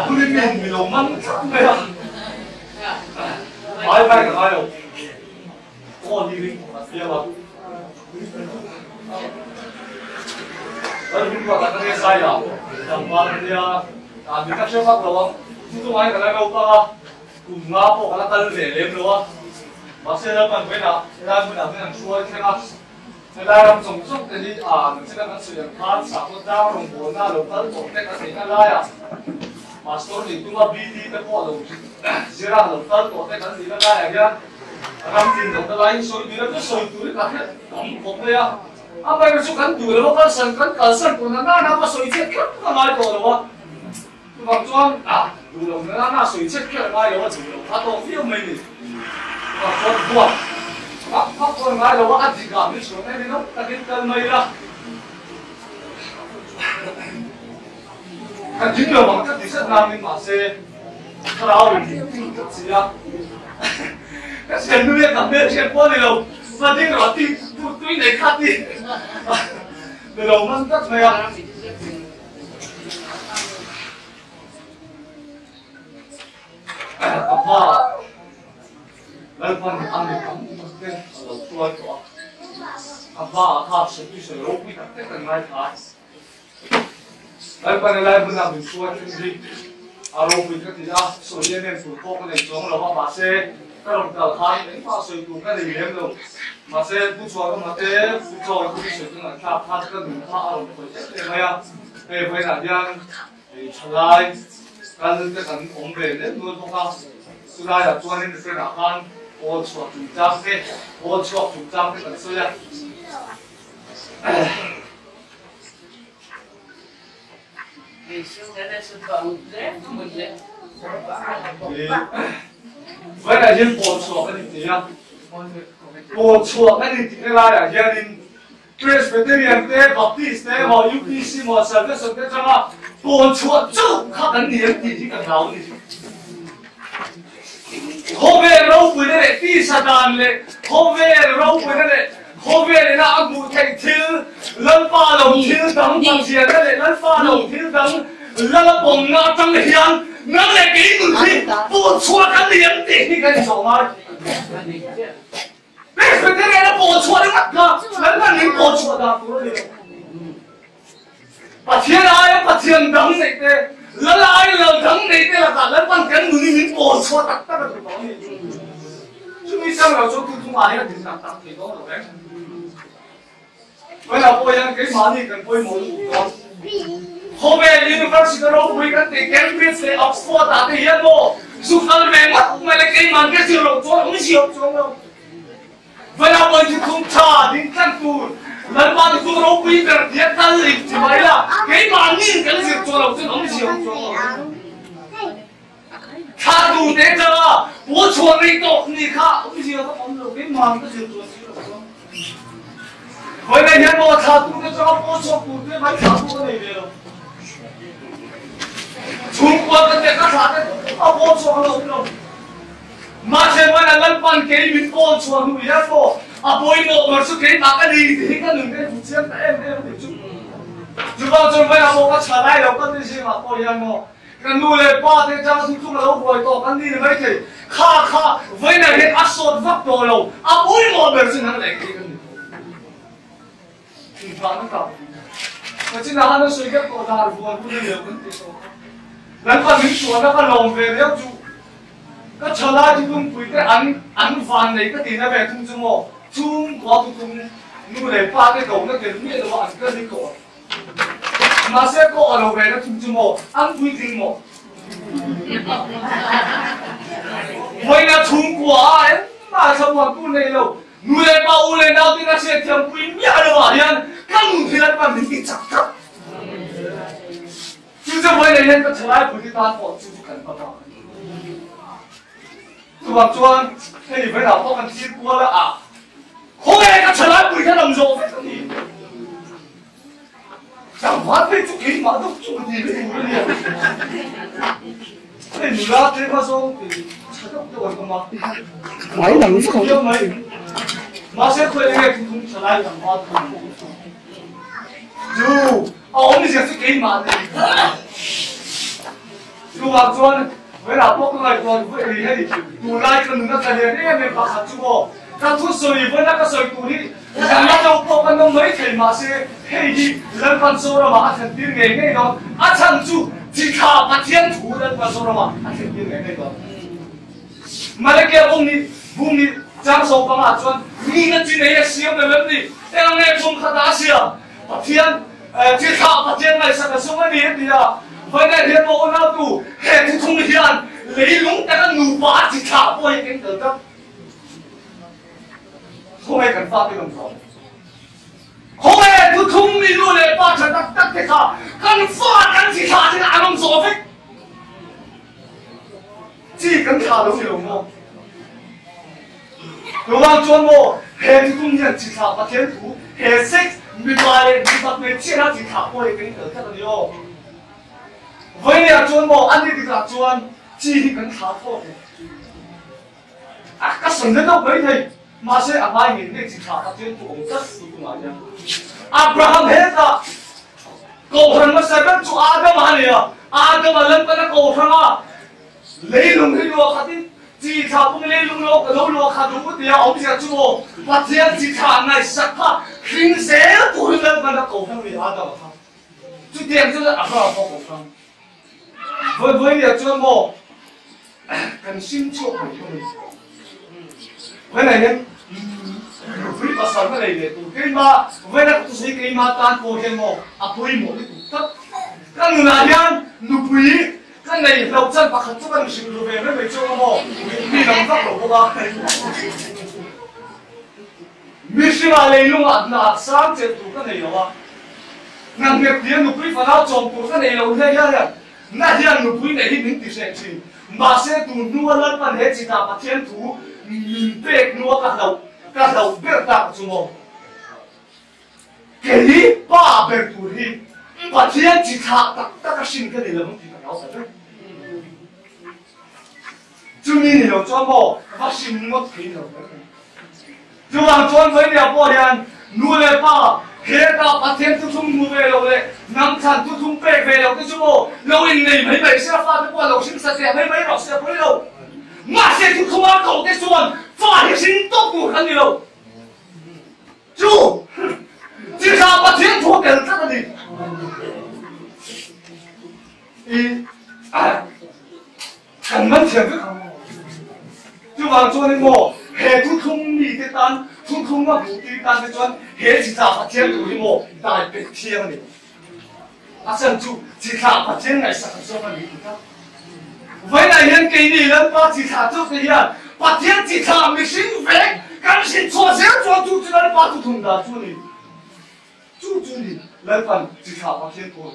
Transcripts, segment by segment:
不是面米龙吗？对啊。买买个买喽，我你别吧。Mình gọi là cái sai à, chẳng qua thì mình các chế pháp đó, chúng tôi cái này đâu có cùng ngã bộ cái tân để lên nữa, mà xe nó còn với nào, đây mình làm cái làm xuôi thế nào, đây làm trồng trúc thì mình sẽ làm cái sự phát sản xuất rau đồng vốn là đầu tư của cái gì cái này à, mà số thì chúng ta đi cái bộ đầu, sẽ ra đầu tư của cái gì cái này nhá, làm tiền đầu tư lại số thì nó cứ số túi cả hết, không đấy à. Bây giờ chúng ta đủ rồi, các sản của nó nằm ở sợi chết khép cái này rồi đúng không? Bằng chuông đủ rồi, nó nằm ở sợi chết khép cái này rồi, đủ rồi, phát đồ phiêu mình đi. Bằng chuông buồn, các con này rồi, ăn gì cả, mình xuống đây đi nó, ta cái cân mây ra. Cái chính là bằng cách thì sẽ làm mình mà xe, thao đào mình cái gì à? Cái xe nuôi cảm biết xe qua đi đâu, mà đi rồi thì tôi này khát đi. Từ đầu nó rất mê à. Cặp hoa đây con ăn được cắm cái đầu xuôi của cặp hoa tháp sẽ đi sửa lốp đi cái cần mai thái đây con này bên nào mình xuôi cái gì lốp đi cái gì đó sửa lên nên tụi cô cái này xuống là họ xe cái đồng tờ khai đánh pha sửa tụi cái gì em rồi mà sẽ tu chùa mà thế tu chùa cũng sử dụng là tháp tháp cái mình tháp ở một cái thế này à về về là đang thì lại cái cần ổn về đấy luôn không sao suy ra là chùa nên sẽ là ăn ô chùa chủ trang thế ô chùa chủ trang cái cần suy ra vì sao cái này sự bằng dễ mình dễ vậy là dân bộ chùa cái gì à bộ chùa cái gì cái là gia đình Presbyterian thế Baptist thế mà UPC mà Salvation thế chẳng à bộ chùa chú khác cái niệm thì chỉ cần nào đi hôm nay lâu bữa này đi sa đàn lệ hôm nay lâu bữa này hôm nay là ăn ngủ thành thiếu lần ba đồng thiếu đắng bằng tiền đấy lần ba đồng thiếu đắng lần bồng ngã trong hiền ngã lại cái người thì bộ chùa cái niệm thì cái gì mà Presbyterian là bộ chùa đấy ngắt cả, lần là những bộ chùa đó cũng được. Bà thiên ai, bà thiên đắng này thế, lần là ai lần đắng này thế là cả lần bằng cái người những bộ chùa tắc tắc là tụi nó này. Chứ vì sao là cho tôi không ai là tình tắc tắc thì đó rồi đấy. Vậy là tôi ăn cái mà này cần tôi muốn đó. Hôm nay University of Wigan, Cambridge, Oxford, đã thể hiện bộ, dù phần về mất mà lại cái màn cái sự lộn cho không chịu cho đâu. Vậy là bởi vì không trả đến căn tù lần mà tôi đâu quý cần thiết thân lịch thì vậy là cái mà nhìn cái việc cho đầu tiên không chịu cho tha tù thế cho bố chuột đi tổ gì khác không chịu nó không được cái mà cái việc cho vậy là hiện bộ tha tù cho bố chuột tù thế phải tha tù cái này về đâu Trung Quốc cái các thằng đấy bố chuột không đâu mà xem vậy là lần ban cái mình con chuột nuôi hết rồi bôi nộ mà suốt cái mà cái gì thì cái đừng cái phụ chiếm em thì chút chứ bao giờ vậy là một cái trả lại đâu có gì mà coi ăn mà cái nuôi lên ba thế cha chúng chúng là đâu rồi to cái gì vậy thì kha vậy là hết áp suất vấp đồ đâu bôi nộ mà xin hắn lại cái thì phán nó cả mà chỉ là hắn suy cái cổ đào buồn cũng nhiều vấn đề số lần ban mình chuột nó có lòng về nếu chú cái trả lại chúng tôi quý cái ăn vàng này cái gì nó về chúng chúng mò chung quá chung nuôi để ba cái cầu nó kiểu như là ăn cái gì cầu mà sẽ có ở đâu về nó chung mò ăn quý tinh mò vậy là chung quá ấy mà sao mà tu này đâu nuôi để ba u lên đâu thì nó sẽ thêm quý nhà đâu mà điên các người thì là mình bị chặt chặt chứ không vậy này nên cái trả lại quý ta bỏ chung cần bao nhiêu tôi bảo cho thế thì phải nào có cần chia qua là hôm nay các trở lại bùi thế làm rồi phải không nhỉ chẳng hóa thế chút kỹ mà đâu chút gì đấy thế mình ra thế mà sao thì chắc tôi còn mà mấy lần không chưa mấy mà sẽ quên cái không trở lại làm hóa dù ông thì sẽ kỹ mà dù mặc chuan với là bốc lại còn với hay tụ lại cái nó cái này em mình bắt chú bộ các thứ soi với các soi tụ đi rằng là đâu bốc cái nó mấy thầy mà sẽ hay đi lần phần số rồi mà thành tiếng nghe nghe đó chẳng chú chỉ thà bắt thiên thủ lần phần số rồi mà thành tiếng nghe nghe đó mà cái ông đi vùng đi trang số bằng à chuan nghĩ là chuyện này siêu về vấn đề em nghe vùng khá đa siêu bắt thiên chỉ thà bắt thiên này sao cái số này đi à với cái hiện bộ nào tụ hệ thì không hiện lấy lúng ta cái nụ bá chỉ thả bôi cái tự cấp không ai cần pha cái đồng thau không ai cứ không đi luôn để pha cho tắc tắc thế cả cần pha cần chỉ thả thì là ăn gió phết chỉ cần thả đúng điều không đúng không chuan mô hệ thì không hiện chỉ thả bắt thiên thủ hệ sex bị bài bị bắt mình chia ra chỉ thả bôi cái tự cấp là điều với nhà chuan mô anh đi gặp chuan chỉ cần thả thôi à các sản phẩm đâu mấy thầy mà sẽ à mai nghìn cái chỉ thả các chuyện của ông rất sự của anh em Abraham hết à cầu thằng mà sẽ biết chú Adam mà này à Adam mà lên cái cầu thằng à lấy lùng cái lúa khát đi chỉ thả cũng lấy lùng lúa cái lúa khát đủ thì ông sẽ chú bộ và thiên chỉ thả này sắc ha hình sẽ tụi lên cái cầu thằng này Adam mà chú tiền chú là Abraham cầu thằng với nhà chuan mô cần xin chuộc của mình với này nhé với bà sản cái này để tụ cái mà với lại tụ cái mà tan cổ cái mồ bùi mồ cái tụ tất các người nào nhang nụ bùi cái này đầu chân bà khát cho cái sự lùi về với mấy chỗ mồ mi nằm phát đầu qua mi xin là lấy luôn à nạt sáng chết tụ cái này rồi ngang nghiệp tiền nụ bùi phải lao trồng tụ cái này rồi thế nhá nãy giờ nụ bùi này mình tự sẽ chỉ mà sẽ tụ nuôi lên phần hết chỉ là bắt thiên thủ bẹt nuôi cả đầu bẹt tạc chúng mồ cái gì ba bẹt tụ đi bắt thiên chỉ thà tạc cái sinh cái này là không chỉ là áo sợi chúng mình hiểu cho mồ bắt sinh mất cái nào chúng làm cho với nhà bò đen nuôi lên ba hết cả bắt thiên tụ chúng nuôi về rồi đấy nắm chặt tụ chúng bẹt về rồi cái chúng mồ lâu in này mấy mấy sẽ pha cái qua lâu sinh sạch sẽ mấy mấy rồi sẽ bơi lâu mà sẽ tụ không ăn cầu cái xuân pha cái sinh tốt của hắn nhiều chú chỉ sao bắt thiên thua cái rất là gì cần mất tiền cái không chú vào cho nên mồ hệ thu không đi cái tan thu không mà bù đi tan cái chuyện hệ chỉ sao bắt thiên thủ đi mồ đại biệt thiên này xem chú chỉ sao bắt thiên này sao cho nó đi được với lại nhân cái này lên ba chỉ sao cho cái gì bắt thiên chỉ sao mình sinh về cái sinh cho sẽ cho chú cho nó ba chú thông đạt chú này chú này lên phần chỉ sao bắt thiên thôi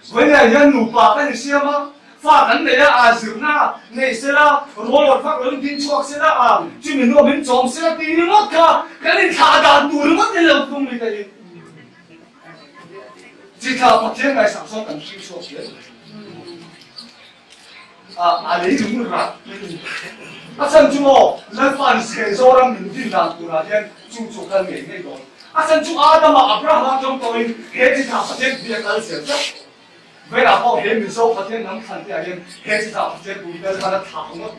với lại nhân nụ ba cái gì xem á phát ảnh này là dường na này sẽ là rồi phát lớn tin chuộc sẽ là chứ mình nói mình trồng sẽ là tin mất cả cái này thà đàn tủ mất thì làm không được cái chỉ thà bắt thiên này sản xuất cần tin chuộc đấy lấy đúng rồi xem chú mồ lên phần sẽ do ra mình tin đàn tủ là thiên chú cần nghề này rồi xem chú Adam mà Abraham trong tôi hết chỉ thà bắt thiên việc ăn sẽ rất với là họ hiện mình số phát triển nắm thành thì hiện hết chỉ tạo phát triển của người ta là thảo mất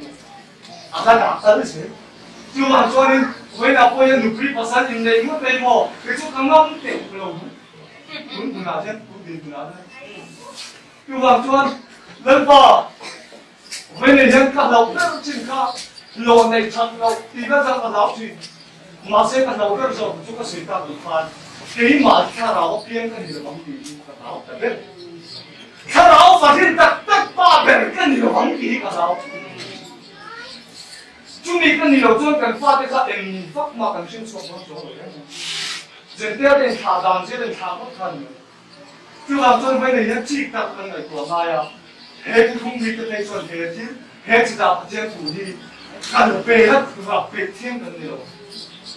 cái nào tới thế chứ mà cho nên với là bây giờ nụ cười phát sinh này mất đây mà cái chỗ căng ngông tiểu rồi đúng nào chứ đúng nào chứ mà cho lên bờ với này dân cả đầu rất chỉnh cả lò này chặt đầu thì nó ra cả đầu gì mà sẽ cả đầu rất rồi chúng ta sẽ ta bị phạt cái mà cả đầu biến cái gì là bằng gì cả đầu phải biết他老发现他八百跟你的皇帝个老，就你跟你老尊跟发的他发嘛跟先说说说的，人家连查单这连查不看的，就老尊为你人记得跟来过嘛呀，黑不通你的那算黑天，黑知道不见土地，看着白了是吧？白天跟你了。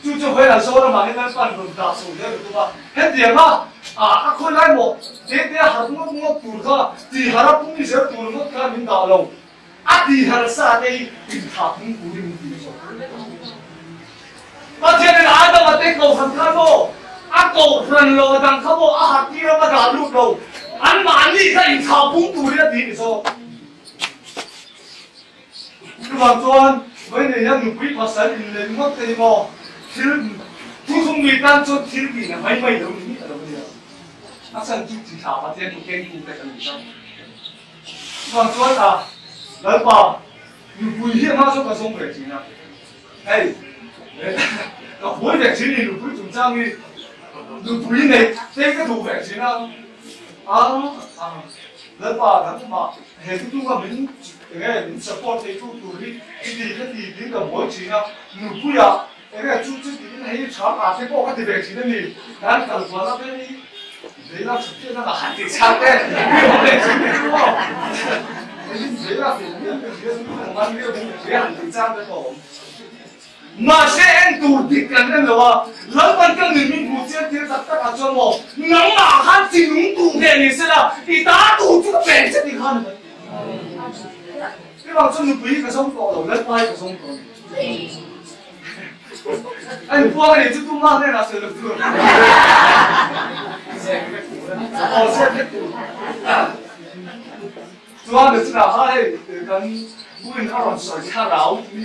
就回来说了嘛，你看办公大手这个对吧？很点嘛，啊，คน来么？这หัดงดตูดที่หารับพุ่งที่เสียตูดงดการมินดาลงที่หาราซาได้ปิดขาพุ่งกูดิมึงดีสองประเทศนั้นอาจจะมาเตะเขาทำข้าวโม่เขาพลันโลดังเขาโม่หัดที่เรามาด่าลูกเราอันมานี่ก็อินขาพุ่งตูดได้ดีสอง bằng chuan với này nhá nụ quý phát sinh lên mất thì mò thiếu thu không bị tan cho thiếu gì là mấy mấy đồng gì đâu bây giờ ác sinh chút chỉ thảo phát triển của kênh của cái gì đó bằng chuan à lấy vào nụ quý hiện mà cho cái sông về gì nào hey nó cuối về gì nụ quý chúng ta đi nụ quý này thế cái thủ về gì nào lấy vào thằng mà hệ chúng ta mình support cái chút tuổi cái gì những cái mỗi chuyện nào nụ quý à cái chút những cái chả cả cái bộ cái về gì đó mình đang cần phải làm cái gì đấy là thực tế là hạn chế sao đấy không để gì đúng không đấy là cái mà điều cái hạn chế sao đấy không mà sẽ anh tụt đi cái này là lần ban cái người mình phụ trách thì tất cả cho nó nắng mà hắn chỉ đúng tụt cái này sẽ là thì ta tụt chút bền sẽ đi khăn cái bằng cho người quý cái sống cọ rồi lấy tay cái sống cọ anh qua này chứ tung mang đây là sự lực lượng xe cái tủ cho được chứ nào hay từ cái buổi nó còn sỏi cha ráo đi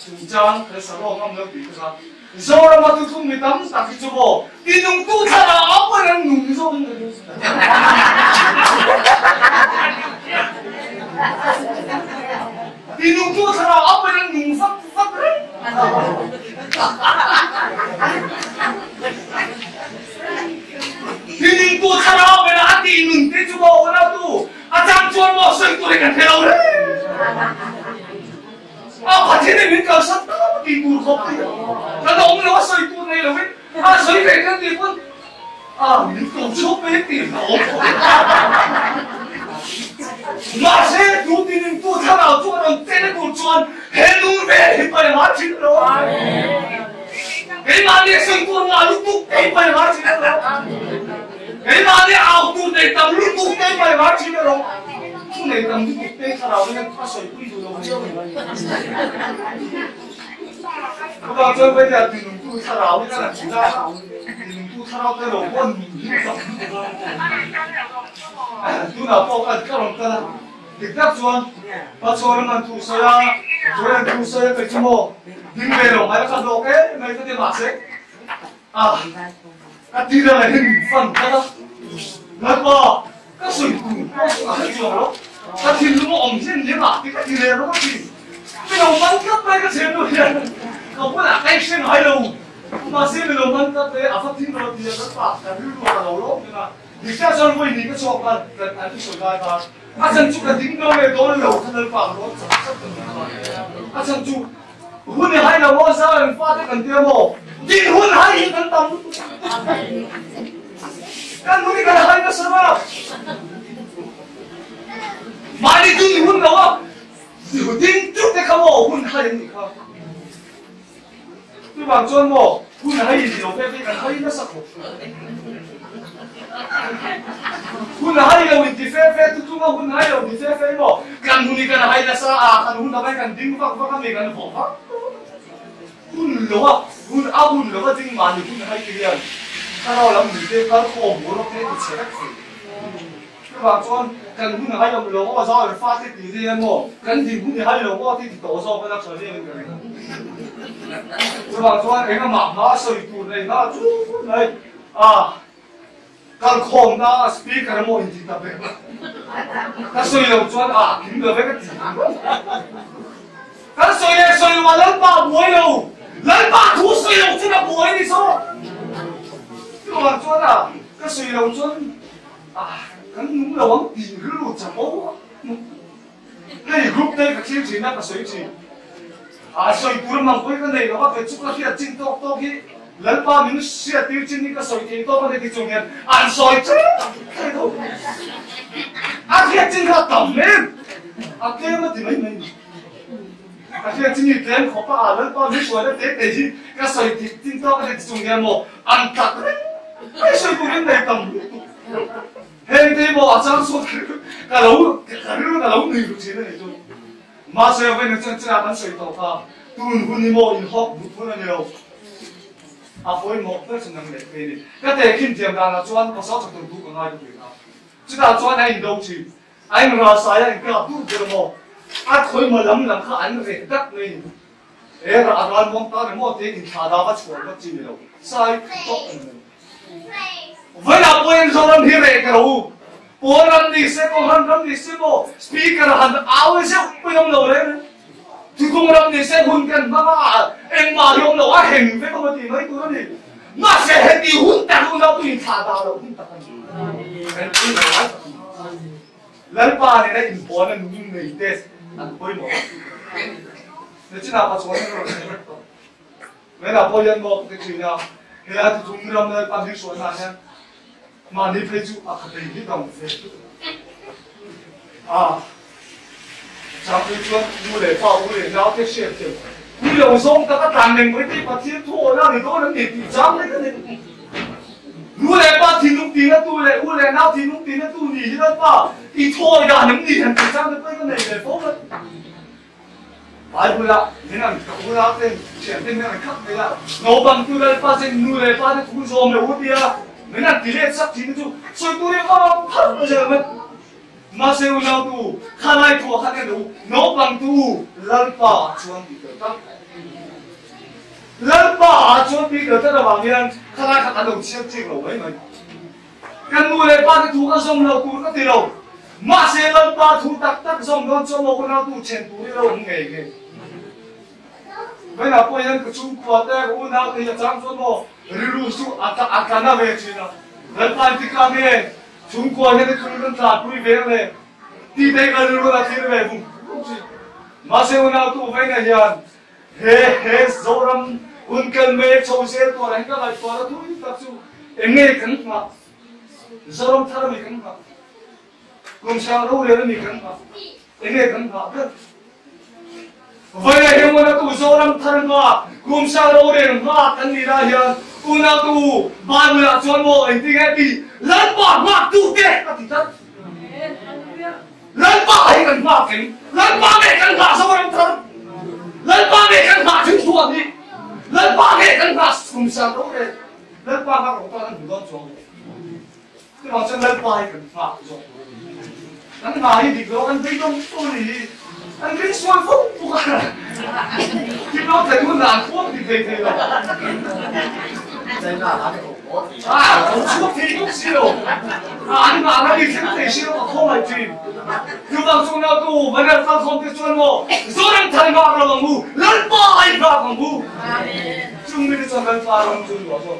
chủ trang cái sản phẩm ngâm nước bị cái sao rồi mà tôi không bị tắm tạt cái chỗ bộ đi nung tu cha ráo mà đang nung rồi đi nung tu cha ráo mà đang nung phát đấy đi nung tu cha ráo mà đang đi nung cái chỗ bộ nào tu trang chuan bộ sợi tu này cả theo đấy phát triển đến cơ sở đi buồn không đi nó đông nó sợi tu này là biết sợi về cái gì cũng những tổ chức về tiền nó mà sẽ tu tin những tu tham nào tu làm tên của chuan hết luôn về thì phải hóa chính rồi cái mà đi sợi tu là lúc tu cái phải hóa chính rồi cái mà đi ảo tu để tầm lúc tu cái phải hóa chính rồi tu này tầm lúc tu cái tham nào nên phát sợi quy rồi các bạn chơi bây giờ thì nung tu thà ráo cái là chúng ta nung tu thà ráo cái đầu quân tu nào có cái đồng cái là việc đáp chuan bắt chuan nó tu soi rồi tu soi cái chimo đi về rồi mấy cái đồ cái mấy cái mặt sẽ cái gì là hình phần cái đó là có cái sợi cũng có cái gì đó cái gì nó ổn trên thế mà cái gì này nó có gì cái đầu bắn cấp mấy cái chuyện rồi không có là cái chuyện hỏi đâu mà xem cái đầu bắn cấp đấy phát thiên rồi thì nó phát cái thứ đồ là đầu lốp như là thì cái chân quay thì cái chọc cái anh soi gai và chân chụp cái tính đâu này đó là đầu thân phận nó chân chụp hôn này hay là mua sao em phát cái cần tiền mồ đi hôn hay thì cần tầm kan muni kan hay nó sao mà đi tu hôn đâu á dù tin chút cái không hôn hay gì không tôi bảo cho mồ hôn hay gì đâu phải cái hay nó sao hôn hay đâu thì phải tu mà hôn hay đâu thì phải mồ kan muni kan hay là sao kan hôn đâu phải kan tính phát phát mình kan phổ phát hôn đâu á hôn đâu á tính mà thì hôn hay cái gìถ้าเราแล้วมีเด็กเขาโค้งหัวเราเนี่ยเสียกันสิคือว่าจนกันคุณให้เราลงว่าซ้อฟาดที่ตีที่นั่นโม่กันที่คุณให้เราว่าที่ต่อซ้อไปนักเรียนกันเลยคือว่าจนเองก็หมักน้าสวยตัวเลยน้าจุ๊บเลยกันโค้งน้าสปีกกันโม่อินทิตาเบลถ้าสวยเราจนกินเบลก็ตีกันสวยว่าเล่นป่าบวยเราเล่นป่าทุสวยเราจะมาบวยนี่ซ้อcái mà cho là cái suy đầu cho cái đúng là bóng tiền cứ lụt chả bố cái group đây cái chiếc gì nó cái suy gì suy cuốn mang với cái này nó bắt cái chút là khi là chín to to khi lần ba mình sẽ tiêu chín những cái suy thì to cái này thì chung nhận suy chứ cái đâu khi chín là tầm lên cái mà thì mấy khi chín như thế khó pa lần ba mình suy là thế thì cái suy thì chín to cái này thì chung nhận một tắt cái suy của cái này tầm hey thế bộ trang số cả lâu người được chiến này thôi mà sẽ về nước chân chân ăn sợi tàu pha tuôn hun đi bộ in hop bút hun là nhiều phối một cái sự năng lực về đi cái thế khi tiệm đang là chuan có sáu chục tuần của ngay được nào chúng ta chuan anh đâu chỉ anh mà sai anh cái bút được một à thôi mà lắm khá anh về cắt này ê ra đoàn mong ta để mua tiền thì thà đào bắt chuột bắt chim đâu sai tốt với là quên rồi làm gì vậy cái đâu bố làm gì sẽ có làm gì sẽ có speaker hẳn áo sẽ quên ông đâu đấy thì không làm gì sẽ hôn cần mà em mà ông đâu á hình với không có gì mấy tôi gì mà sẽ hết đi hôn tặng ông đâu tôi thà đào đâu hôn tặng lần ba này này bố nó đúng người test anh quên một nếu chỉ nào bắt chuột nó vậy là bố nhân một cái chuyện nào thì là chúng làm nơi ban đi xuống là nha mà đi phải chụp à cái gì đồng thế à chẳng phải chuyện mua để phao mua để nhau cái chuyện kiểu mua đồng sông các đàn mình mới đi bắt thiên thua ra thì tôi nó để bị giám đấy cái này mua để bắt thiên lúc tí nó tôi để mua để nào thiên lúc tí nó tôi gì đó mà thì thôi ra những gì thằng giám được cái này để phốt đấy ai bây giờ thế nào bây giờ tên chuyện tên này khác bây giờ nó bằng tôi đây phát sinh nuôi đây phát sinh cũng dòm được hút đi à mấy lần tỷ lệ sắc thì nó chú rồi tôi đi có phát bây giờ mà xem nào tu khá lại thua khá cái đủ nó bằng tu lần ba chuan bị được tắt lần ba chuan bị được tắt là bằng nhiên khá lại khá đầu chiếc chiếc rồi mấy mình cái nuôi đây phát cái thú cái dòng nào tu cái gì đâu mà xem lần ba thú tắc dòng đó cho một con nào tu chèn tu đi đâu không nghề nghề vậy là bây giờ cái chung quạt đấy u nào thì chẳng cho nó rilu su akana về chuyện nào lần ba thì cái này chung quạt cái chung cái trả quý về này thì đây cái rilu là thì về vùng mà xem nào tu vậy này nhá he zoram unkan me châu xe to này cái này to là tu tập su em nghe cái mà zoram thà mình cái mà cùng sang đâu đấy mình cái mà em nghe cái mà vậy là hiện nay tu số năm thân mà cùng sao đâu để mà thân đi ra hiện tu nào tu ba mươi là chọn một anh tiếng nghe đi lớn bỏ mà tu tệ là thì thật lớn bỏ hay cần mà kính lớn bỏ để cần mà số năm thân lớn bỏ để cần mà chứng chuột đi lớn bỏ để cần mà cùng sao đâu để lớn bỏ mà cũng toàn là chọn cái họ sẽ lớn bỏ hay cần mà chọn anh mà thì đó anh thấy không tôi thì anh biết xoay phúc bukan thì nó thấy muốn làm thuốc thì về rồi không thuốc thì cũng siêu anh mà nó đi xem thì siêu mà không phải chuyện cứ bằng số nào tu vấn đề không không thể chuyên môn số đang thành vào là bằng mu lớn bao hay vào bằng mu chúng mình cho lớn bao bằng chung của tôi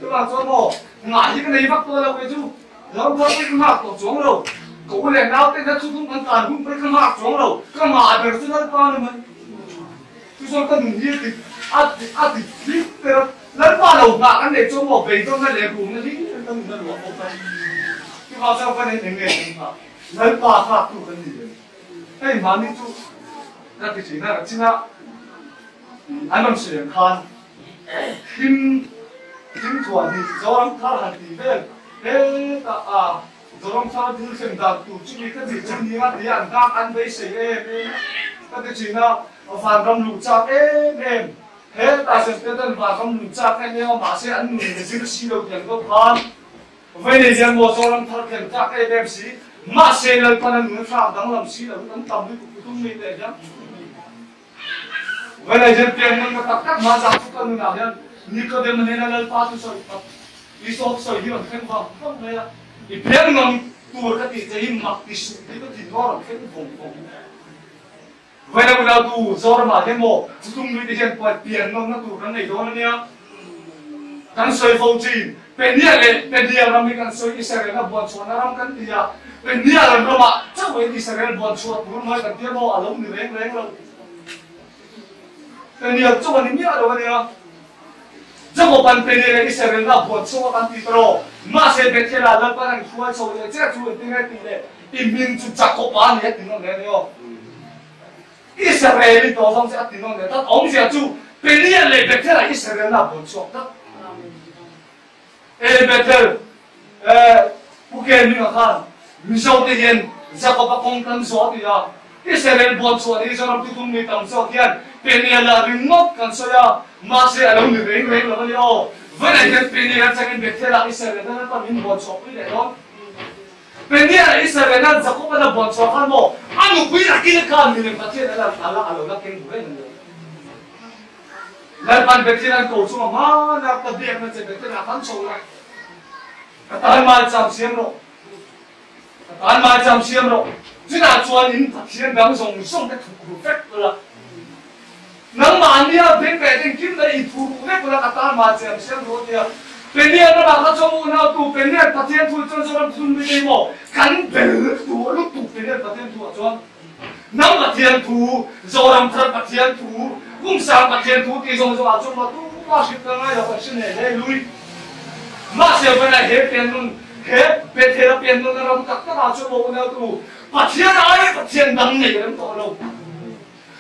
cứ bằng số một ngại những cái này bắt tôi đâu cái chú lớn bao cái ngạc tổ xuống đâu cậu này nào tên là chú không ăn tàn cũng phải không mặc xuống đâu không mặc được chú lớn bao nữa mà chú sao con đừng đi thì thì biết lớn bao đầu ngạc anh để cho một về cho nó để cùng nó đi nó đừng lọt một tay cái bao sao con này thành nghề mà lớn bao khác chú cái gì đấy mà đi chú那个谁那个今天俺们是人看听团的早上他很地边rồi sao thì xem đạt tụ chung cái gì chung đi ăn thì ăn các ăn với sấy em cái chuyện nào phản công lục chặt em hết ta sẽ cái tên phản công lục chặt em mà sẽ ăn mình để giữ xí đầu tiền có phản vậy nên giờ một số làm thật tiền chặt em xí mà sẽ lần phản ăn người khác đang làm xí đầu đang tầm đi cũng không biết đấy nhá vậy nên giờ tiền mình có tất mà giảm chút cần nào nhá như có đem mình lên lần phản tu soi đi soi đi bằng khen không đấy là thì biết ngầm tu cái gì thì mặc thì sụt thì có thì nó là cái vùng vậy là bây tu do mà thế mồ chúng mình thì hiện quạt tiền nó tu cái này đó nữa căn soi phong trì bên nia là mình căn soi Israel là buồn chuột nó làm căn thì à bên nia là nó mà chắc vậy Israel buồn chuột muốn nói căn tiền nó ở lông người đấy rồi bên nia chắc là nia đâu vậy à chắc một phần bên nia Israel là buồn chuột căn thì rồi mà sẽ biết thế là lần ba thằng chúa sầu thì chắc chúa tiếng nghe tiếng này im miệng chụp chặt cổ bán này tiếng nó nghe đấy không Israel đó xong sẽ tiếng nó nghe tất ông sẽ chú bên này lại biết thế là Israel là buồn chuột tất biết thế ok mình là khan mình sau thì hiện sẽ có các công tân số thì à Israel buồn chuột thì cho nó tụi mình tầm sau hiện bên này là mình mất cần số ya mà sẽ là người đấy là bao nhiêu vậy là hiện bên này chắc anh biết thế là Israel nó tao mình buồn chọc cái này đó bên này là Israel nó chắc cũng là buồn chọc hơn một Nam một quý là kia khăn thì phát triển là alo là kinh bùi này lần ban bê thiên cầu xuống mà na tập điện nó sẽ bê thiên là khăn sâu này tan mai chạm xiêm rồi tan mai chạm xiêm rồi chứ là chuan in phát triển đang dùng sông cái thủ phép là nắng màn đi à bên bề trên kim đây thủ phép là tan mai chạm xiêm rồi thì bên này nó là cho mua nào tụ bên này phát triển thủ cho nó dùng cái mỏ cắn bể tụ lúc tụ bên này phát triển thủ cho nắng phát triển thủ rồi làm thật phát triển thủ cũng sáng phát triển thủ thì dùng cho mà tụ quá sức tăng ngay là phải xin này lui mà xem bên này hết tiền luôn hết bên thế là tiền luôn nó cắt các bạn cho bộ nào tụ phát triển đằng này cái tổ lâu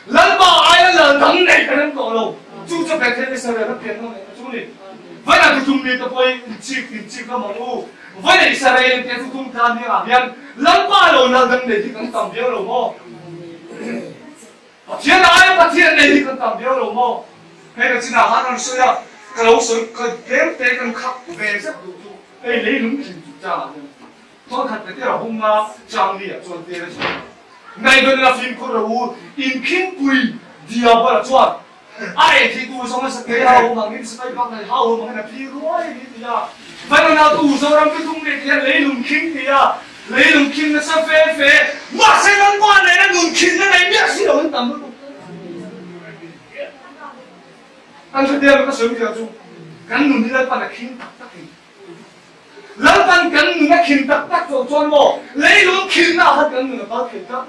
lần ba ai là đằng này cái tổ lâu chú cho bên thế sẽ là tiền luôn này chú đi vậy là tụi mình tập quay chip cái món u vậy là Israel tiền tụi mình làm như là bien lần ba rồi là đằng này thì cần tầm béo rồi mò phát triển này thì cần tầm béo rồi mò hay là chỉ là hát ăn sôi à cái lẩu sôi cái kém tệ cái khắc về rất đủ đây lấy đúng chính chủ cha thôi thật cái là hôm trang đi à chuẩn tiền đấy ngày bên là phim có đâu in kinh bùi dia bao chuẩn ai thì tu xong rồi cái hao mà những cái bác này hao mà cái phi rồi thì à vậy là nào tu xong rồi cái tung này thì lấy đúng kinh thì à lấy đúng kinh nó sẽ phê phê mà sẽ làm quan này nó đúng kinh cái này biết gì đâu tầm đó anh cho tiền nó sớm giờ chung cắn nụn đi lên bàn là kinh tắc tắc lần ban cắn nụn nó kinh tắc tắc rồi cho nó lấy đúng kinh nào hết cắn nụn nó bao kinh tắc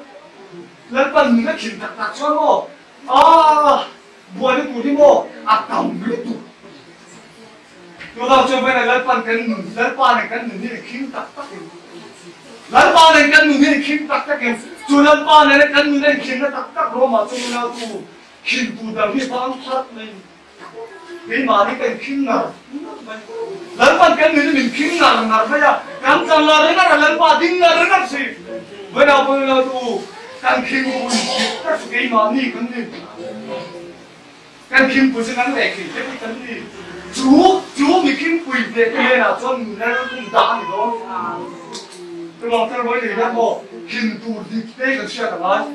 lần ban nụn nó kinh tắc tắc cho nó buổi nó tụi đi mò tầm nó tụi tôi vào cho bên này lần ban cắn nụn lần ban này cắn nụn này kinh tắc tắc lần ban này cắn nụn này kinh tắc tắc cho lần ban này cắn nụn này kinh nó tắc tắc rồi mà cho nó tụi kinh tụi đằng đi bám sát này cái mà đi cái kinh nào lần ban cái người mình kinh nào bây giờ cam cam là nó là lần ba đinh là nó gì bây giờ tu cam kinh của mình các cái mà đi cái gì cam kinh của chúng nó cái gì chú mình kinh quỷ để cái nào cho mình nó cũng đá gì đó tôi nói tôi nói gì đó mà kinh tu đi cái chuyện đó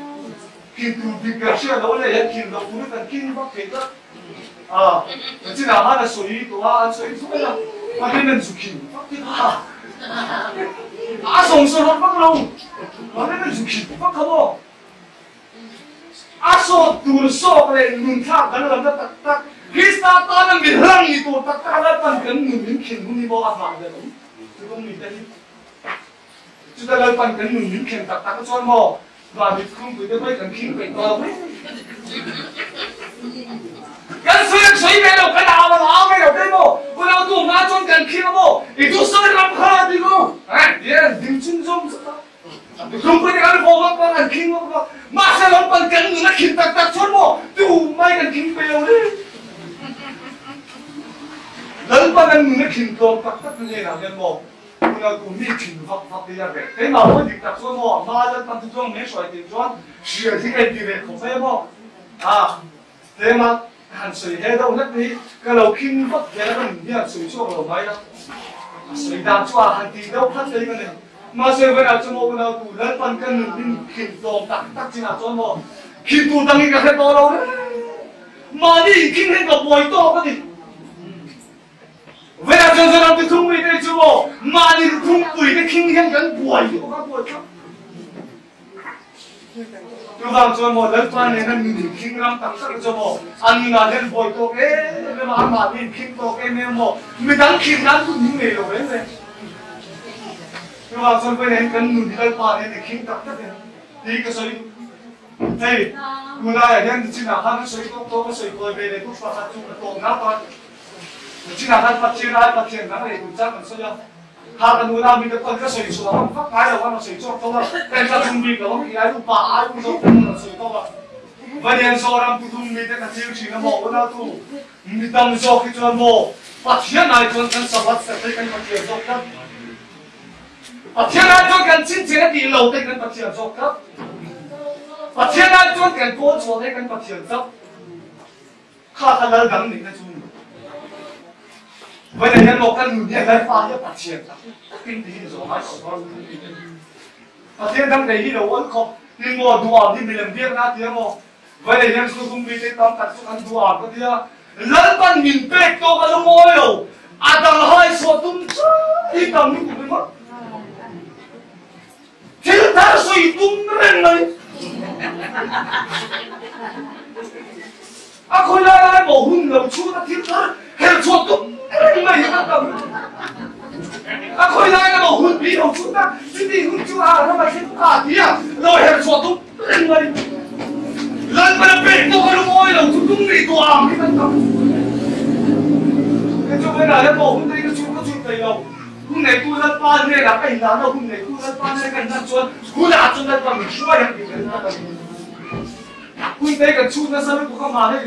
kinh tu đi cái chuyện đó là kinh đó cũng là kinh bắc cái đó chỉ là hắn là suy tôi anh suy tôi là mà cái mình suy phát đi xong rồi nó bắt lâu mà cái mình suy phát không xong tôi số cái mình thắc cái nó tắc tắc khi ta ta nó bị hăng đi tôi tắc tắc là phần cái mình kinh mình đi vào hàng đấy tôi không nghĩ đến chúng ta lấy phần cái mình kinh tắc tắc cho nó và mình không phải tới cái kinh phải to cái suy về đâu cái nào mà áo về đâu đấy mô bây giờ tụi nó trong cái kia mô thì tụi soi làm khá đi mô đi đừng chung chung không phải cái vô các cái kia mà sao nó bằng cái người nó kinh tắc tắc chốt mô tụi mấy cái kinh bèo đấy lớn bằng cái người nó kinh tông tắc tắc như thế nào vậy mô bây giờ tụi mình kinh phát đi ra vậy cái nào mới được tắc chốt mô mà lên bằng tụi chúng mấy soi tiền chốt sửa thì cái gì vậy không phải mô thế mà hắn sưởi hết đâu nhất đi cái đầu kinh phát thế là mình đi hắn sưởi cho đầu máy đó sưởi đam cho hắn tí đâu phát đấy cái này mà sưởi với nào cho một cái nào tủ lớn phần cân mình đi kinh tôm tắc tắc chỉ nào cho một kinh tủ tăng cái to đâu đấy mà đi kinh hết cả bồi to cái gì với nào cho nó cái thùng này đây cho một mà đi thùng bụi cái kinh hết cái bồi có các bồi không tôi vào cho một lần qua này mình kinh lắm tắc tắc cho một anh là lên bồi to cái mà anh mà đi kinh to cái này một mình đang kinh lắm cũng những người rồi đấy tôi vào cho bên này cần mình đi lên qua này để kinh tắc tắc này thì cái sợi đây người ta ở đây chỉ là hắn sợi to cái sợi bồi về để tôi phát chung cái tổ ngáp thôi chỉ là hắn phát triển nó để tôi chắc là sao hà cái người ta mình được con cái sợi số nó phát cái là con sợi cho tôi là cái ta chuẩn bị cái cái ai cũng bà ai cũng giống con sợi to là vậy nên số làm tụi mình cái tiêu chí nó mỏ nó tụ mình tâm cho cái cho mỏ phát triển này cho cái sản phẩm sẽ thấy cái phát triển tốt nhất phát triển này cho cái chính trị đi lâu thấy cái phát triển tốt nhất phát triển này cho cái cố cho thấy cái phát triển tốt khá là lớn mình cái chung vậy nên một cái người như thế pha cho phát triển kinh tế rồi hãy có phát triển trong này đi đâu cũng không tin mò đùa thì mình làm việc na tiếng mò vậy này nhân số không bị cái tâm cắt số ăn đùa cái tiếng lần ban mình bê to cái mồi đâu đang hai số tung đi cầm đi cũng mất thiên thà suy tung lên này khôi lại bảo hùng đầu chú ta thiên thà hết số tung lên này ta cầm khôi lại bảo hùng bị đầu chú ta chỉ đi hùng chú nó mà thiên thà thì rồi hết số tung lên này lần ban bê to cái mồi đâu chú tung đi toang đi ta cầm cái chỗ bên này nó bảo hùng đây cái chú tay đâu hôm nay tôi lên ban này là cái gì đó hôm nay tôi lên ban này cái gì đó tôi đã chuẩn bị bằng chuối hay cái gì đó hôm nay cái chuối nó sao tôi không mà đấy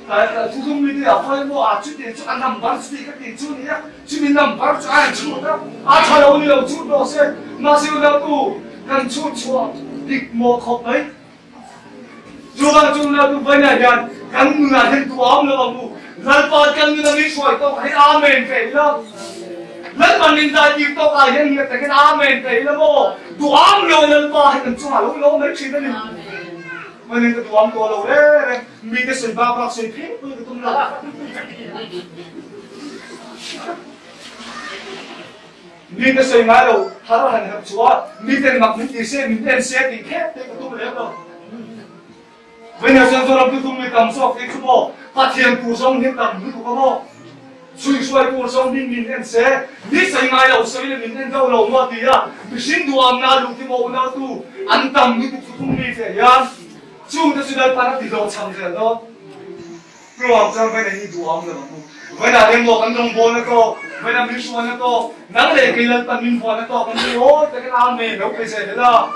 là chú không biết là phải mua chút tiền chút ăn nằm bán chút cái tiền chút này chút mình nằm bán chút ăn chút đó thay đâu nhiều chút đó sẽ mà siêu đâu tu cần chút chua địch mua khóc đấy chú là tu bên này gan cần người hiện tu áo nữa bằng tu lần ban cần người đi xuôi tao thấy amen phải không lần ban mình ra đi tao cái hiện người cái amen phải là mô tu áo nhiều lần ban hiện tu áo lâu mấy chuyện đấy mà nên tu áo to lâu đấy mình cái sợi ba bạc sợi phép tôi cái tung là mình cái sợi mai đâu thà ra hành hợp chúa mình cái mặc mình đi xe mình đen xe thì phép cái tung là đâu bây giờ xem cho cái tung mình cầm sọc cái chú phát hiện cuộc sống hiện tại như của nó suy xoay cuộc sống mình đen xe biết say mai đâu say là mình đen đâu lâu mà thì mình xin đùa na lúc thì mồ na tu ăn tầm như cuộc tung mình thế ya chú ta suy đoán ta thì đâu chăm thế đó cái hoàng trang bây giờ như đùa mà bây giờ em một cái đồng bộ nó có bây giờ mình xuân nó có nắng để cái lần tận mình vào nó có cái gì đó cái nào mình đâu cái gì đó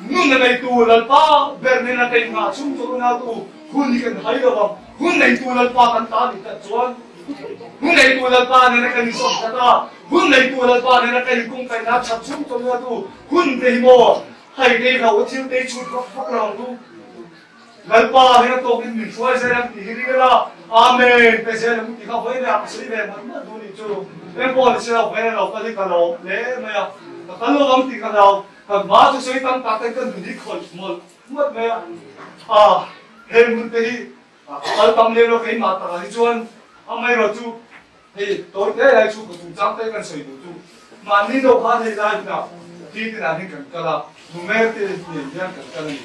nhưng này tu lần ba bên này là cái ngã chung cho nó tu hun cái hay đâu hun này tu lần ba kan ta đi tận chuan hun này tu lần ba này cái sốt ta hun này tu lần ba này cái cung cái nát chặt chung cho nó tu hun cái mò hay cái đầu thiếu cái chút phát lòng tu lần ba này to cái mình xoay xe làm thì cái đó amen cái xe làm thì không phải là sự về mà tu đi chú em bỏ xe đâu phải là cái gì cả đâu lẽ mày cái lô làm thì cả đâu mà tôi thấy tăng cái đi khỏi mất mày hem muốn cái ở tâm lên nó cái mặt ta cái chuan mấy rồi chú thì tối thế này chú của chú trang cái sợi của chú mà đi đâu khác thì ra nào thì cái này cần cái là đúng mấy cái tiền tiền cần cái này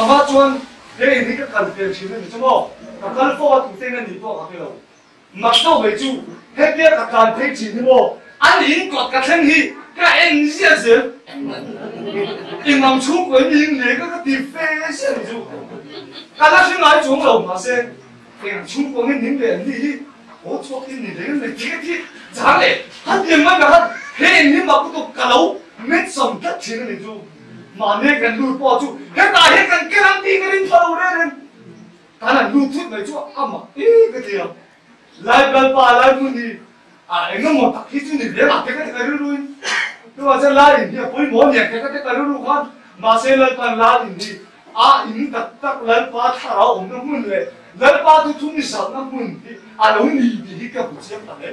mà chuan thế thì cái cần tiền chỉ là chú mò cái cần phô tụ tên là gì phô cái đâu mặc đâu vậy chú hết cái cần thế chỉ như mò anh yên quạt cái thân hi cái anh gì à gì nhưng mà chú của nhìn này cái tiền phê gì chú cái đó chúng nói chúng đâu mà xem thì chúng có cái những cái gì hỗ trợ cái gì đấy này cái giá này hắn tiền mà hắn thế nhưng mà cũng cả lâu mấy sống tất chi này chú mà nên cái lùi bỏ chú hết cái làm gì cái đến thầu đấy nên cái là lùi thuốc này chú mà cái gì à lại gần bà lại muốn gì anh ngâm một tắc khi chú này để làm cái lui tôi bảo sẽ lại thì với mỗi nhà cái lui con mà sẽ lên còn lại thì in tak lan pa thara om na mun le lan pa tu thum ni sa na mun ti alo ni bi ka bu che ta le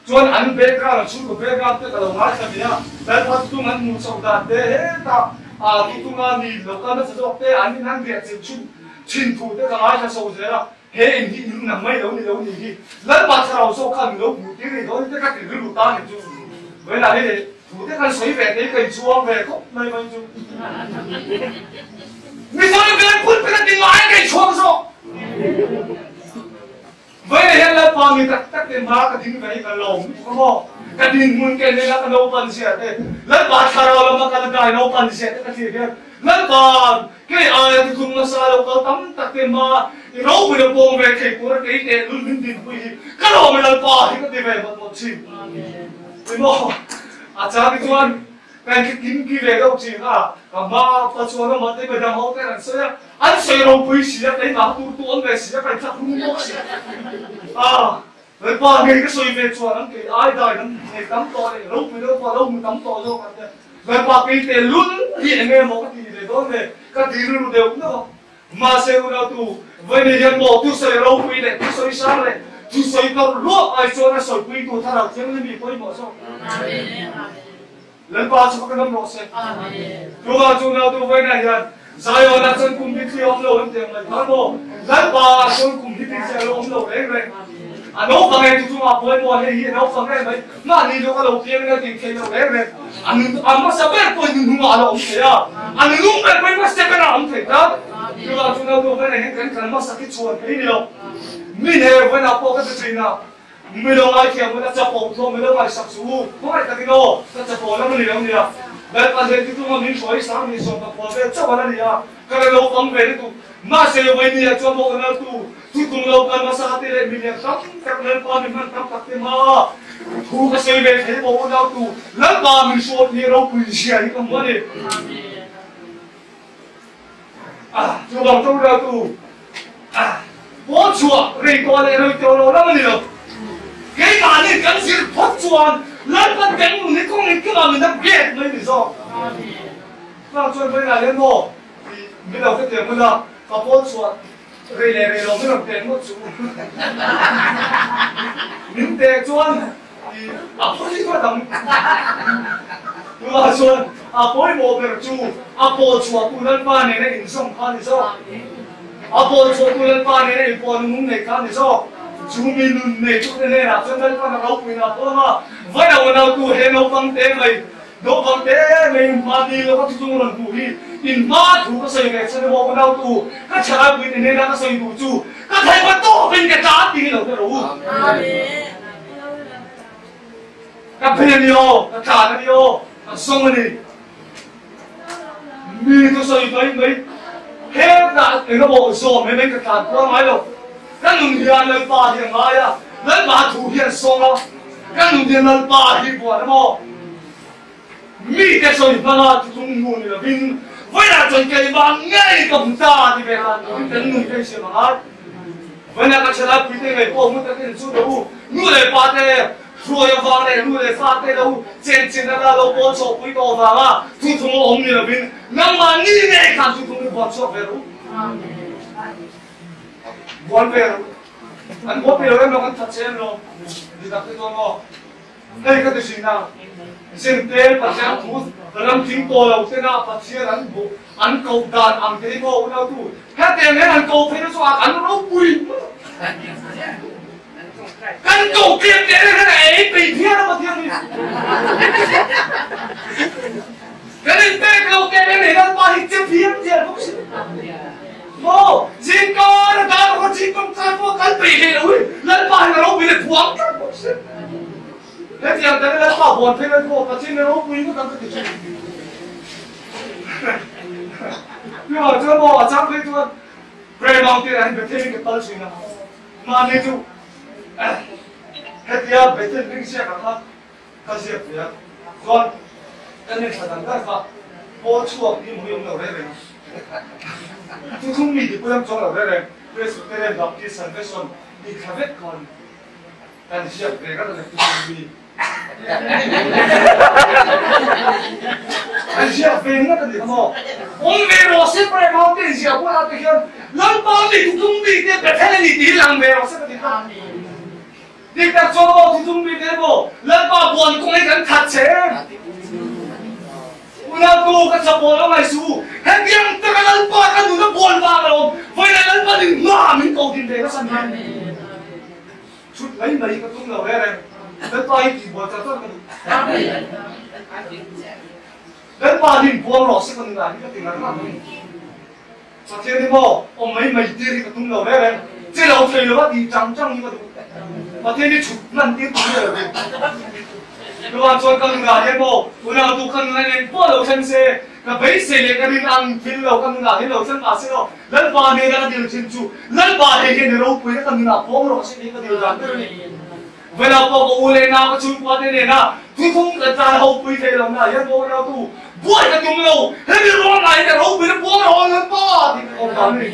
chuan an background chu ko background te ka lo ngai sa bia lan pa tu man mu so da te he ta tu nga ni lo ka na so te an ni nang dia che chu chin thu te ka ngai sa so je la he in hi ni na mai lo ni hi lan pa thara so ka mi lo bu ti ri do te ka ti lu ta ni chu với lại đây thủ thế kan suy về đấy cái chuông về khúc này mà chú vì sao cái phun cái tiếng nói cái chuông sao với lại hiện là bao nhiêu các cái má cái tiếng vậy cái lồng không có cái tiếng muốn cái này là cái nấu pan xe đấy lấy bát thà rồi mà cái cái nấu pan xe cái gì đấy lấy bát cái ai thì cũng là sao đâu tắm tắc cái má nấu bây giờ bông về cái của cái luôn luôn tin quý cái đó mình lấy bát thì cái gì về một chim vì sao cha cái chuan cái kinh kỳ về đâu chỉ là mà ta chuan nó mất bây giờ hậu cái là sao anh soi đâu quý sĩ cái mà tu anh về sĩ cái chắc không có sĩ rồi ba ngày cái soi về chuan anh cái ai đời nó tắm to này lâu bây giờ qua lâu mình tắm to rồi rồi ba cái tiền luôn thì anh em một cái gì để đó này cái gì luôn đều cũng đâu mà xem nào tu với này hiện bộ tu soi lâu quý này tu soi sáng này tu soi tao luộc ai cho nó soi quý tu thà nào tiếng lên bị quay bỏ sao lần ba cho các năm nó sẽ chúng ta chúng nào tu với này là giải ở là chân cùng đi thi ông lâu em tiền mình thắng bộ lần ba chân cùng đi thi xe ông lâu đấy vậy nấu bằng này chúng ta với mua hay gì nấu bằng này vậy mà đi đâu có đầu tiên cái tiền lâu đấy vậy mà sao biết tôi nhưng mà ông thế à lúc này mới mà sẽ cái nào ông thế đó chúng ta chúng nào tu với này cái cần mà sao cái chuột cái điều mình hè với nào có cái gì nào mình đâu ai theo mình đã chấp bộ thôi mình đâu ai sắp xuống không phải cái đó ta chấp bộ nó mình làm gì à đấy bây giờ chúng ta mình phải sáng mình sống tập bộ để chấp vào đây à cái này lâu phong về tu mà sẽ về đi cho bộ nó tu tung lâu cần mà sao thì lại mình làm tóc các lên qua mình mang tóc các mà thu cái sẽ về thế bộ nó tu lần ba mình xuống đi đâu quỳ gì ấy không có đi chúng ta tu ra tu bố chùa rồi coi lại rồi cho nó mình được cái mà này cái gì phát chuan lần bắt cái mình không nên cứ làm mình đã ghét mấy lý do nào cho bây giờ lên bộ thì bây giờ cái tiền bây giờ có bố chuan rồi rồi mới làm tiền một chút những tiền chuan thì bố đi qua đồng nhưng mà chuan bố bộ về chú bố chuan tu lần ba này hình dung khá lý do bố chuan tu lần ba này bố nung này khá lý do chú mình này chú này là cho nên con nào quỳ nào thôi mà với đầu nào tu hết đâu bằng thế mày mà đi nó có chú lần tu đi in ma tu có xây cái sân bóng nào tu các cha quỳ này là có xây tu chú các thầy mà to bên cái giá thì đâu có đủ các bên nhiều các cha nó nhiều các sông này mình tôi xây mấy hết là nó bộ sổ mấy cái thằng qua máy đâu các nông dân lần ba thì ngay à lần ba thủ hiện xong đó các nông dân lần ba thì buồn lắm mà mi cái sợi ba là chúng nguồn là vinh với là chuẩn cái ba ngay cầm ta thì về là cái nông cái gì mà hết với là các cha đã quyết định ngày qua muốn cái số đâu nuôi lại ba thế rồi vào này nuôi lại phát thế đâu trên là đâu có số quý đồ vào à thu thùng ông như là vinh năm mà như này cả thu thùng cái bọn số về đâu buồn về anh bố về em nó còn thật xem rồi thì đặt cái con nó đây cái gì nào xin tên và xem thú làm chính tôi là thế nào và chia anh cầu đàn ăn thế bộ nào tu hết tiền hết anh cầu thế nó cho anh nó quỳ anh cầu tiền thế này bị thiên nó mà thiên cái này tên cầu tiền này nó bao nhiêu chiếc phiến gì không Mo, chính con là ta có chính con trai vô cắn bị gì đâu, lần bài là nó bị được quăng. Thế thì anh ta lần bảo buồn thế lần một là trên nó quý có tao cái gì. Nhưng mà chưa bỏ chắc thế thôi. Về mong tiền anh phải thêm cái tao gì nào. Mà nên chú, hết thì anh phải thêm cái xe cả khác, cái gì vậy? Con, cái này phải làm cái gì? Bố chuộc đi một用đầu đây này. Chúng không nghĩ thì tôi cho là đây bây giờ tôi đang đọc cái sản phẩm đi khám hết còn anh sẽ về các loại tôi không nghĩ anh sẽ về ngay cái gì không ông về rồi sẽ phải nói cái gì cũng là cái chuyện lần bao thì cũng không bị cái cái này thì làm về rồi sẽ cái gì không đi đặt cho thì không bị cái bộ lần bao buồn cũng hay cần thật chế Una tu ka sa polo mai su hediang tagalan pa ka nu na bol ba ro foi na lan pa din ma min ko din de ka san han chut lai mai ka tung lo re dan pa hi bo ta to ka dan pa din bo ro se ka na ni ka tin na sa thiên đi mo ông mấy mày đi ka tung lo re che lo thei lo ba di chang chang ni ka tu pa thiên đi chut nan ti tu re các bạn cho con gà hết bộ, bữa nào tụ con này lên bữa đầu chân xe, là bấy xe lên cái đi ăn phim đầu con gà hết đầu chân bà xe đâu, lần ba này là điều chỉnh chu, lần ba này hiện đâu quý con gà phong rồi sẽ đi cái điều giản thôi. Vậy là có u lên nào có chui qua đây này na, thu thung cái trái hậu quý thế làm nào hết bộ nào tụ, bữa cái chung đâu, hết đi lo này cái hậu quý nó bữa rồi lần ba thì không làm gì.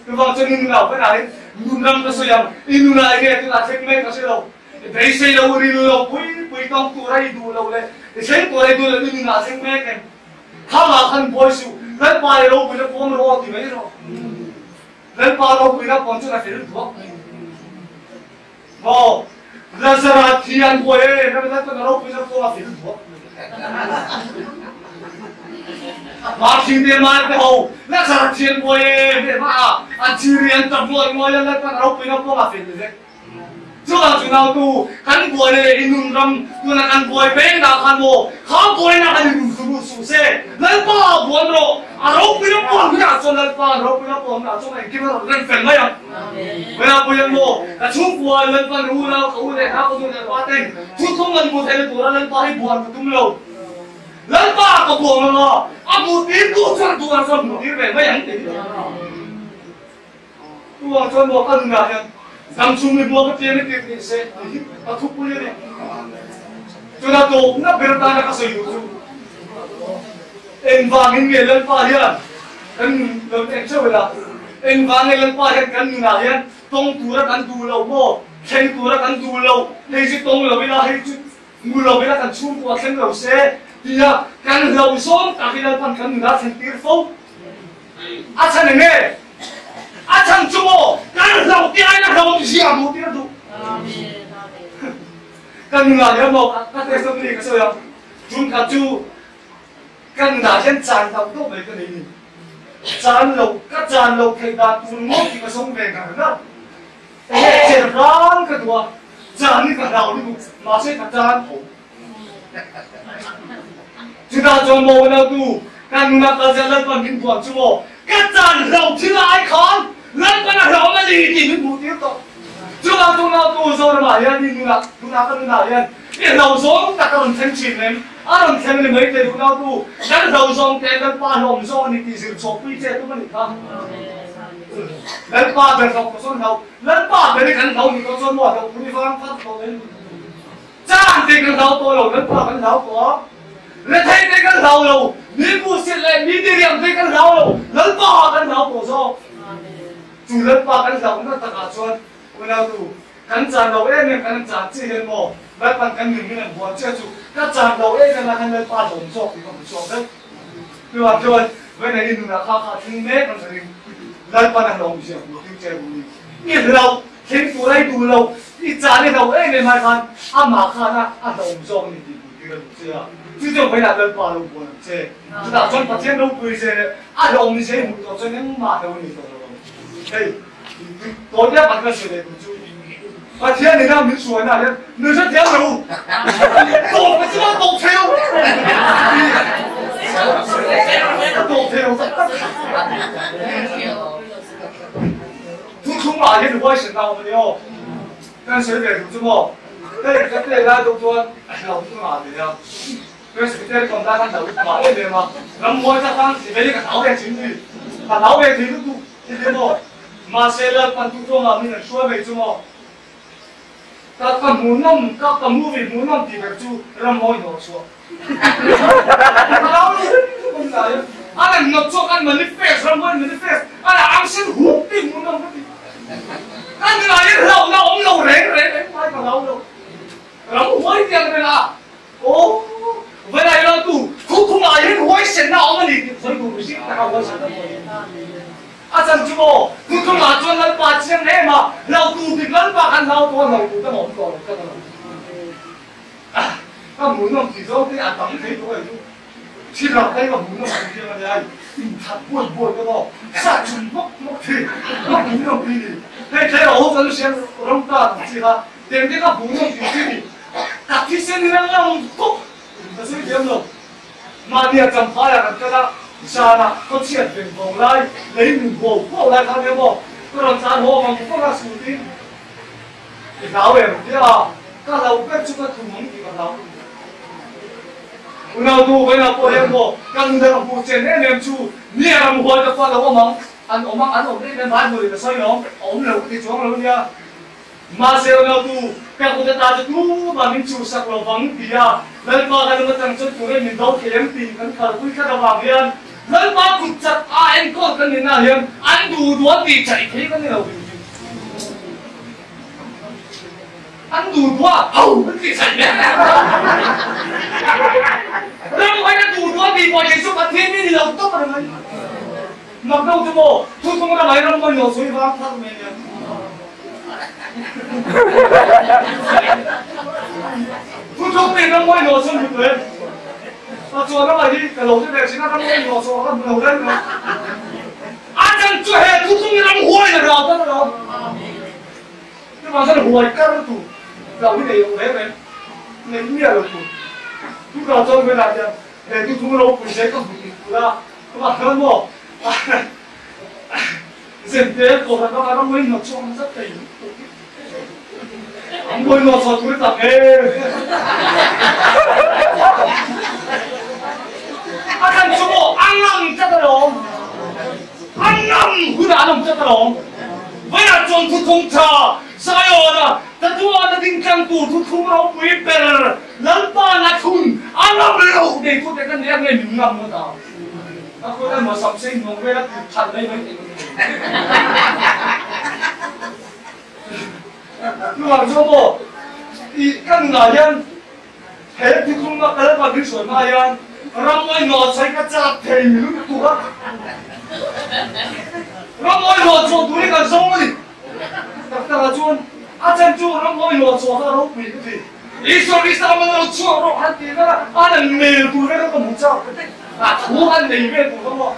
Các bạn cho nên là cái này, nung năm cái số lượng, nung này cái là thêm mấy cái số đâu. Đấy xây lâu đi lâu quý tông tu ra đủ lâu đấy để xây tu ra đủ là đừng ngã sinh mẹ cái thằng nào thằng bồi su lần ba lâu quý nó phong rồi thì mấy rồi lần ba lâu quý nó phong cho là phải được thuốc lần sau thì anh bồi nó bây giờ nó lâu quý nó phong là phải được thuốc mà khi tiền mà cái hậu là sao tiền bồi để mà anh chỉ riêng tập bồi ngồi lên cái đâu phải nó có mà phiền đấy chúng nào tu kan bồi này inun ram tu nak kan bồi beng dah kan mo kau bồi nak kan inun suruh susah lepas buat lo arau punya pun punya so lepas arau punya pun nak so yang kita orang fan lah Bila punya mo kacung bồi lepas rula kau deh aku tu lepas teng tu tu ngan mo tadi tu orang lepas hari buat tu lo lepas kau buat lo aku itu tu orang so mungkin beng yang tu orang so mo kan enggak yang Samsung ni buat apa ni kita se, aku punya ni. Sudah tu, nak bertanya kasih itu. Envangin ngelan pahian, kan lepas tu bila envangin pahian kan nunahian, tong turah kan tulau mo, keng turah kan tulau, hei tong lau bila hei mulau bila kan cuma kuat keng lau se, dia kan lau som, tapi lau kan nunah sentir fau. Acan ni. Acan cuma kan lau tiada nak lau siapa mau tiada tu. Kan nunah mau kata seperti itu saya, jun kaju kan nunah yang jangan tahu tu mereka ni. Jangan lau kita tu mau kita song mereka na. Cerang kedua, jangan kita lau ni masih jangan tu. Kita cuma mau lau tu kan nunah kerja lepas ni buat cuma. Jangan lau tidak ikon. Lepas nak lau lagi ni mau tiada. Chúng ta tu rồi mà hiện đi nuna kan nuna hiện. Ini lau song tak akan tension nem. Aron tension ni mereka tu tu. Jangan lau song tension pa lau song ni kisir sopi je tu mana kah? Lepas berkau kosong lau. Lepas beri kan lau ni kosong muat lau puni farang fat lau ni. Jangan tinggal lau tu lau. Lepas kan lau tu. Lepas tinggal lau lau. Ni buset le. Ni diri yang tinggal lau lau. Lepas kan lau kosong. Cuma lepas kan lau nak tak acuan. Kalau tu kan jangan ni kan jangan cium mo, lepas kan ni buat tu, kan jangan ni kan lepas jomsok, itu jomsok kan. Tuan, when ini nuna kakak tinggal kan sering lepas nak jomsok, itu cewek. Ini lau, kini turai tu lau, ini jangan ni macam makan jomsok ni kira tu. Itu boleh lepas lau buat cewek. Kita jangan pasien lau boleh cewek, jomsok mudah jangan yang macam ni tu. Hey. Tôi nhớ bạn cái sự này của chú. Và thiên này đang miếng suối nào nhé, người rất theo đủ. Tổ phải chứ tổ theo. Tổ theo. Chúng mà hiện quay sinh nào mà nhau. Cái sự này của chú mò. Đây cái này là đâu cho lòng chúng mà thì nhau. Cái sự này còn đang đầu mà đây mà. Năm ngoái ra tăng thì mấy cái tháo về chính gì. Mà tháo về thì nó thì thế nào? Mà sẽ là phần tu cho mà mình là xóa về cho các phần muốn năm các phần mua về muốn năm thì phải chú làm mồi nó xóa. Đó không phải anh là ngọc cho anh manifest làm mồi manifest anh là ăn xin hút đi muốn năm cái anh là cái lâu ông lâu rẻ phải còn lâu làm mồi tiền này là ô vậy này là tu không ai hết hối sinh nào mà đi phải tu gì tao hối sinh Asan cuma, tu cuma jual lepas siang ni mah, lau tu di lepas kan lau tu lau tu tak mau tu kan lau. Kamu nak kisah ni ada ni tu itu, siapa yang kamu nak kisah ni ay, tak buat ke tu, satu mak tu, kamu nak pilih. Hei, saya orang siang orang tak siapa, dia kamu nak pilih, tak kisah ni orang tu, tapi dia tu, mana jam payah kan kita. Sana có chuyện về vòng lai lấy mình vòng lai tham gia có làm sao họ mà cũng có là xử lý thì giáo về một cái là các đầu bếp chúng ta thùng thì còn đâu nào tu với nào có em bộ các người làm bộ trên đấy em chu nhẹ làm hồi cho qua là có mong ăn ống đấy bên bán người là sao nó ống là cái chỗ luôn nha mà sẽ nào tu các cô ta cho tu mà mình chu sắc là vắng thì à lên qua cái nó tăng chất của mình đâu thì em tìm cái khởi quy cái đầu vàng liền lên qua cục chặt anh có cái gì nào liền anh đủ đuối vì chạy thế cái nào anh đủ đuối hầu cái gì chạy nhé lên qua anh đủ đuối vì mọi người xung quanh thiên đi lâu tốt rồi đấy mặc đâu cho bộ tôi không có máy đâu mà nhiều suy vang thật mình tôi không biết nó mới nổ xuống được đấy ta cho nó mày đi cái lỗ thế này chỉ là nó mới ngọt cho nó đầu đấy nữa anh đang cho hệ thu như năm huôi là đâu đó đâu nhưng mà sao huôi cắt nó tủ đầu cái này cũng đấy này này cũng nhiều tủ lúc nào cho người làm gì để thu thu lâu cũng sẽ có là các bạn hơn không dần thế cổ là các bạn mới ngọt cho nó rất đầy 안 보이면서 둘이 다 아까 저거 앙랑 있잖아요. 앙랑 왜 안 없잖아요. 왜나 좀 두통차 사요나 다투아나 딩짱도 두통으로 부입배를 런빠나 툰 앙랑으로 내 토대가 내가 내 눈감보다 나 그거는 뭐 삼생 농배가 잘내면 nhưng mà cho bộ thì các người dân thế thì không có cái mà cái sợi mai ăn ram ơi ngọt say cái chặt thì lúc tụ á ram ơi ngọt cho tụi cái sống đi tất cả là chuồn chân chuồn ram ơi ngọt cho nó rốt bị cái gì ý sao mà nó chuồn nó ăn thì nó ăn mềm tụi cái nó còn muốn sao thú ăn này về tụi nó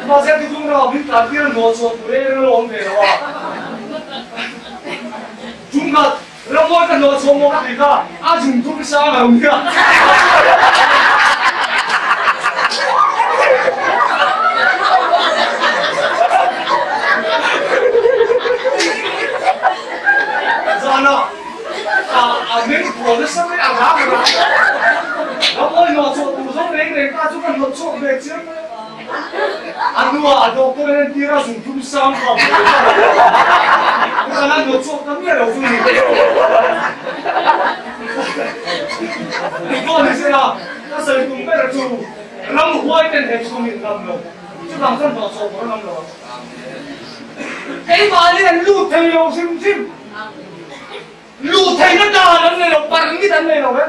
mà xem thì chúng nó biết là cái ngọt cho tụi nó ổn để nó 중간 라모가 너 소모가 아중tum 싸움이야. 자나 내가 보냈으면 안 하거든. 라모 너 소모서 내가 가지고 너 소모에 지금 아누아 도토는 뒤라 중tum 싸움 봐. 그러나 너 소모는 없으니. 이거는 제가 사실 공부를 좀 너무 후회된 대충이 남는 좀 항상 더 소모를 남는 cái mà liên lưu thầy đâu sim lưu thầy nó đà nó này đâu bằng cái thằng này đâu đấy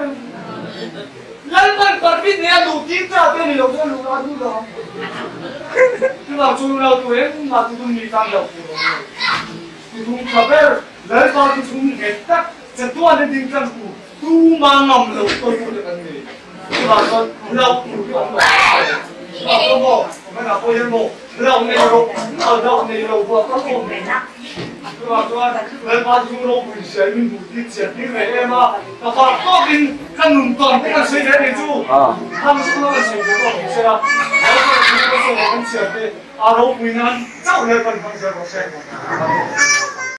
lần lần bật biết nè lưu tím ra tên này đâu cho lưu ra lưu đó nhưng mà chúng nào tụi em mà tụi mình đang đâu tụi chúng cà phê lấy vào tụi chúng hết tất sẽ tua lên tiếng chân của tu mang ngầm lâu tôi mua được cái gì nhưng mà con lâu nhiều cái ông không có mấy là tôiemo lâu này lâu ở đâu này lâu vừa có một này nè nhưng mà con lấy vào chúng lâu mình sẽ mình đủ đi chuyện đi về em à và còn có cái nùng toàn cái cái suy nghĩ này chú tham số nó là suy nghĩ của mình sẽ là nếu mà chúng ta sẽ có cái chuyện thì lâu mình ăn cháu này còn không sẽ có chuyện